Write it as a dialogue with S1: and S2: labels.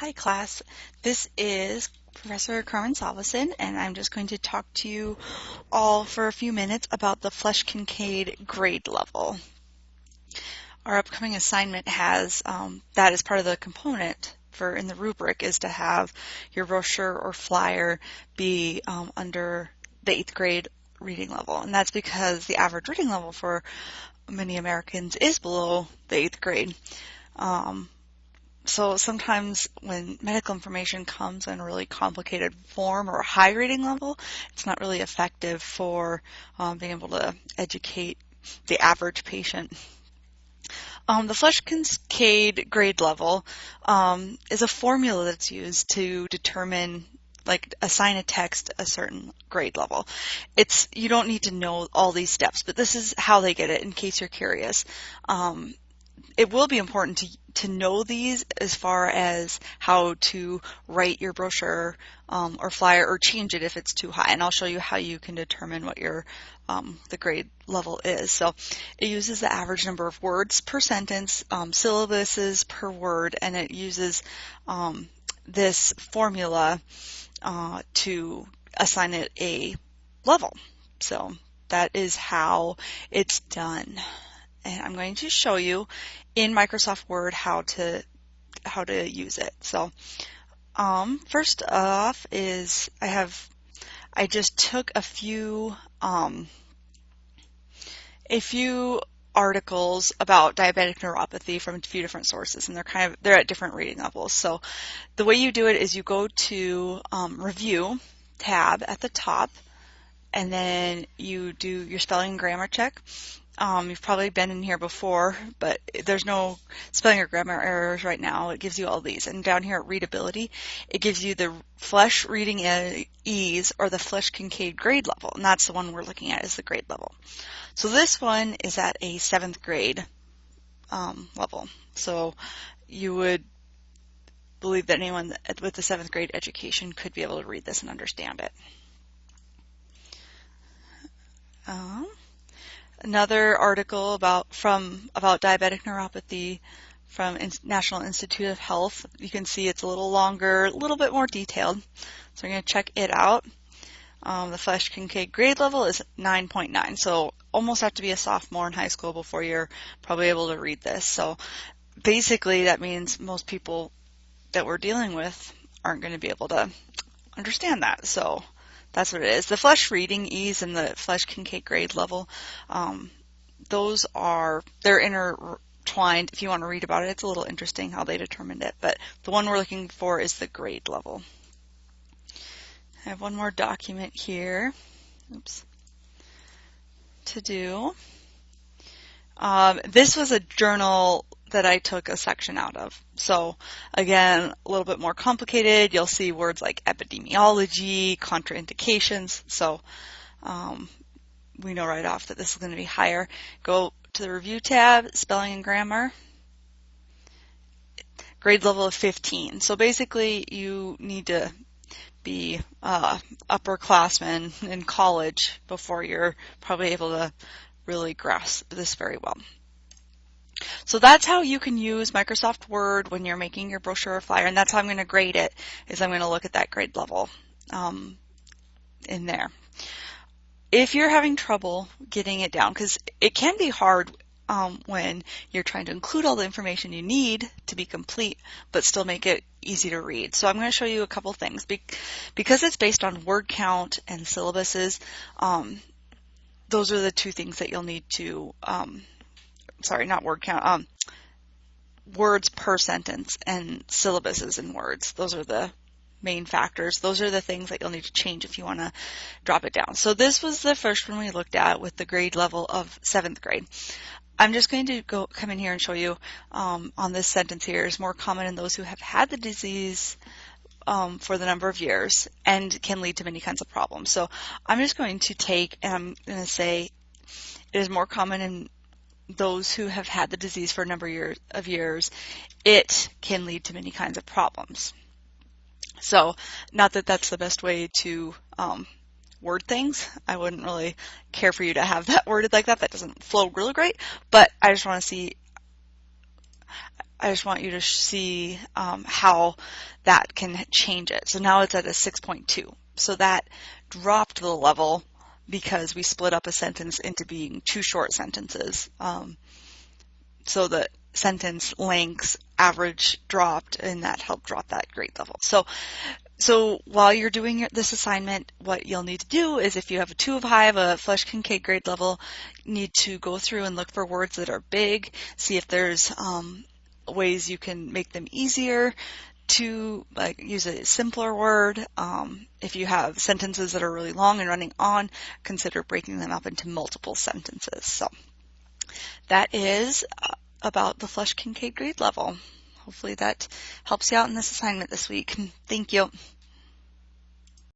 S1: Hi class, this is Professor Carmen Salveson, and I'm just going to talk to you all for a few minutes about the Flesch Kincaid grade level. Our upcoming assignment has, that as part of the component for in the rubric, is to have your brochure or flyer be under the 8th grade reading level. And that's because the average reading level for many Americans is below the 8th grade. So sometimes when medical information comes in a really complicated form or a high reading level, it's not really effective for being able to educate the average patient. The Flesch Kincaid grade level is a formula that's used to determine, assign a text a certain grade level. You don't need to know all these steps, but this is how they get it in case you're curious. It will be important to know these as far as how to write your brochure or flyer or change it if it's too high. And I'll show you how you can determine what your the grade level is. So it uses the average number of words per sentence, syllabuses per word, and it uses this formula to assign it a level. So that is how it's done. And I'm going to show you in Microsoft Word how to use it. So first off is I just took a few articles about diabetic neuropathy from a few different sources, and they're at different reading levels. So the way you do it is you go to Review tab at the top, and then you do your spelling and grammar check. You've probably been in here before, but there's no spelling or grammar errors right now. It gives you all these. And down here at Readability, it gives you the Flesch Reading Ease or the Flesch Kincaid grade level. And that's the one we're looking at, is the grade level. So this one is at a 7th grade level. So you would believe that anyone with a 7th grade education could be able to read this and understand it. Another article about diabetic neuropathy from National Institute of Health. You can see it's a little longer, a little bit more detailed. So we're going to check it out. The Flesch Kincaid grade level is 9.9. So almost have to be a sophomore in high school before you're probably able to read this. So basically that means most people that we're dealing with aren't going to be able to understand that. So that's what it is. The Flesch Reading Ease and the Flesch Kincaid grade level, they're intertwined. If you want to read about it, it's a little interesting how they determined it. But the one we're looking for is the grade level. I have one more document here. To do. This was a journal that I took a section out of. So again, a little bit more complicated. You'll see words like epidemiology, contraindications. So we know right off that this is going to be higher. Go to the Review tab, Spelling and Grammar, grade level of 15. So basically you need to be upperclassmen in college before you're probably able to really grasp this very well. So that's how you can use Microsoft Word when you're making your brochure or flyer, and that's how I'm going to grade it, is I'm going to look at that grade level in there. If you're having trouble getting it down, because it can be hard when you're trying to include all the information you need to be complete, but still make it easy to read. So I'm going to show you a couple things. Because it's based on word count and syllabuses, those are the two things that you'll need to sorry, not word count, words per sentence and syllabuses in words. Those are the main factors. Those are the things that you'll need to change if you want to drop it down. So this was the first one we looked at with the grade level of 7th grade. I'm just going to come in here and show you on this sentence here is more common in those who have had the disease for the number of years and can lead to many kinds of problems. So I'm just going to take and I'm going to say it is more common in those who have had the disease for a number of years, it can lead to many kinds of problems. So, not that that's the best way to word things. I wouldn't really care for you to have that worded like that. That doesn't flow really great, but I just want to see, I just want you to see how that can change it. So now it's at a 6.2. So that dropped the level because we split up a sentence into being two short sentences. So the sentence lengths average dropped, and that helped drop that grade level. So while you're doing this assignment, what you'll need to do is, if you have a 2 of high of a Flesch Kincaid grade level, you need to go through and look for words that are big, see if there's ways you can make them easier to use a simpler word. If you have sentences that are really long and running on, consider breaking them up into multiple sentences. So that is about the Flesch Kincaid grade level. Hopefully that helps you out in this assignment this week. Thank you.